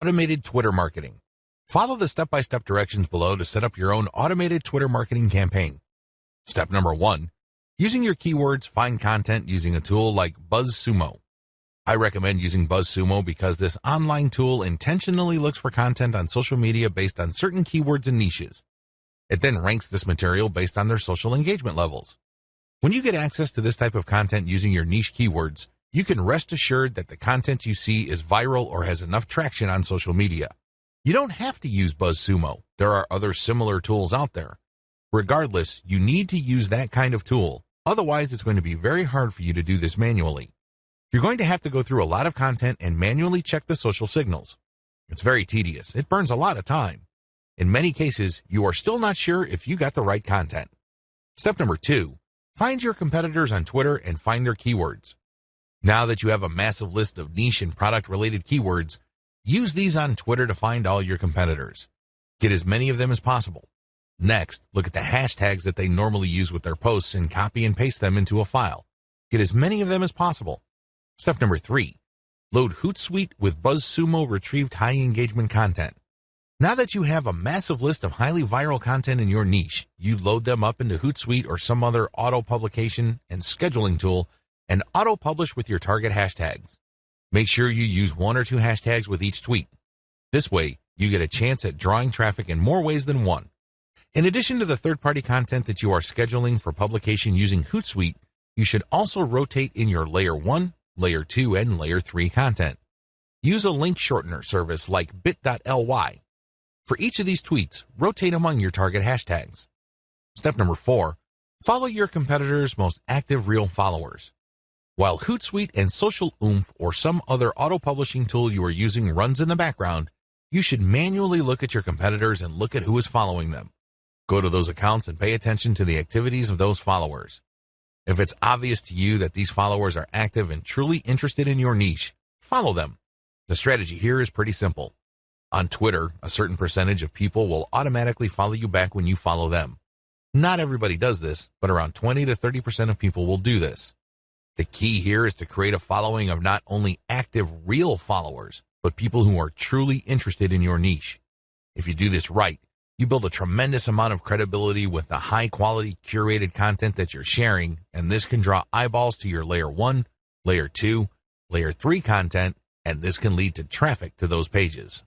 Automated Twitter marketing. Follow the step-by-step directions below to set up your own automated Twitter marketing campaign. Step number 1. Using your keywords, find content using a tool like BuzzSumo. I recommend using BuzzSumo because this online tool intentionally looks for content on social media based on certain keywords and niches. It then ranks this material based on their social engagement levels. When you get access to this type of content using your niche keywords, you can rest assured that the content you see is viral or has enough traction on social media. You don't have to use BuzzSumo. There are other similar tools out there. Regardless, you need to use that kind of tool. Otherwise, it's going to be very hard for you to do this manually. You're going to have to go through a lot of content and manually check the social signals. It's very tedious. It burns a lot of time. In many cases, you are still not sure if you got the right content. Step number 2. Find your competitors on Twitter and find their keywords. Now that you have a massive list of niche and product-related keywords, use these on Twitter to find all your competitors. Get as many of them as possible. Next, look at the hashtags that they normally use with their posts and copy and paste them into a file. Get as many of them as possible. Step number 3. Load Hootsuite with BuzzSumo retrieved high-engagement content. Now that you have a massive list of highly viral content in your niche, you load them up into Hootsuite or some other auto-publication and scheduling tool and auto-publish with your target hashtags. Make sure you use 1 or 2 hashtags with each tweet. This way, you get a chance at drawing traffic in more ways than one. In addition to the third-party content that you are scheduling for publication using Hootsuite, you should also rotate in your Layer 1, Layer 2, and Layer 3 content. Use a link shortener service like bit.ly. For each of these tweets, rotate among your target hashtags. Step number 4. Follow your competitors' most active real followers. While Hootsuite and Social Oomph or some other auto-publishing tool you are using runs in the background, you should manually look at your competitors and look at who is following them. Go to those accounts and pay attention to the activities of those followers. If it's obvious to you that these followers are active and truly interested in your niche, follow them. The strategy here is pretty simple. On Twitter, a certain percentage of people will automatically follow you back when you follow them. Not everybody does this, but around 20 to 30% of people will do this. The key here is to create a following of not only active, real followers, but people who are truly interested in your niche. If you do this right, you build a tremendous amount of credibility with the high-quality, curated content that you're sharing, and this can draw eyeballs to your Layer 1, Layer 2, Layer 3 content, and this can lead to traffic to those pages.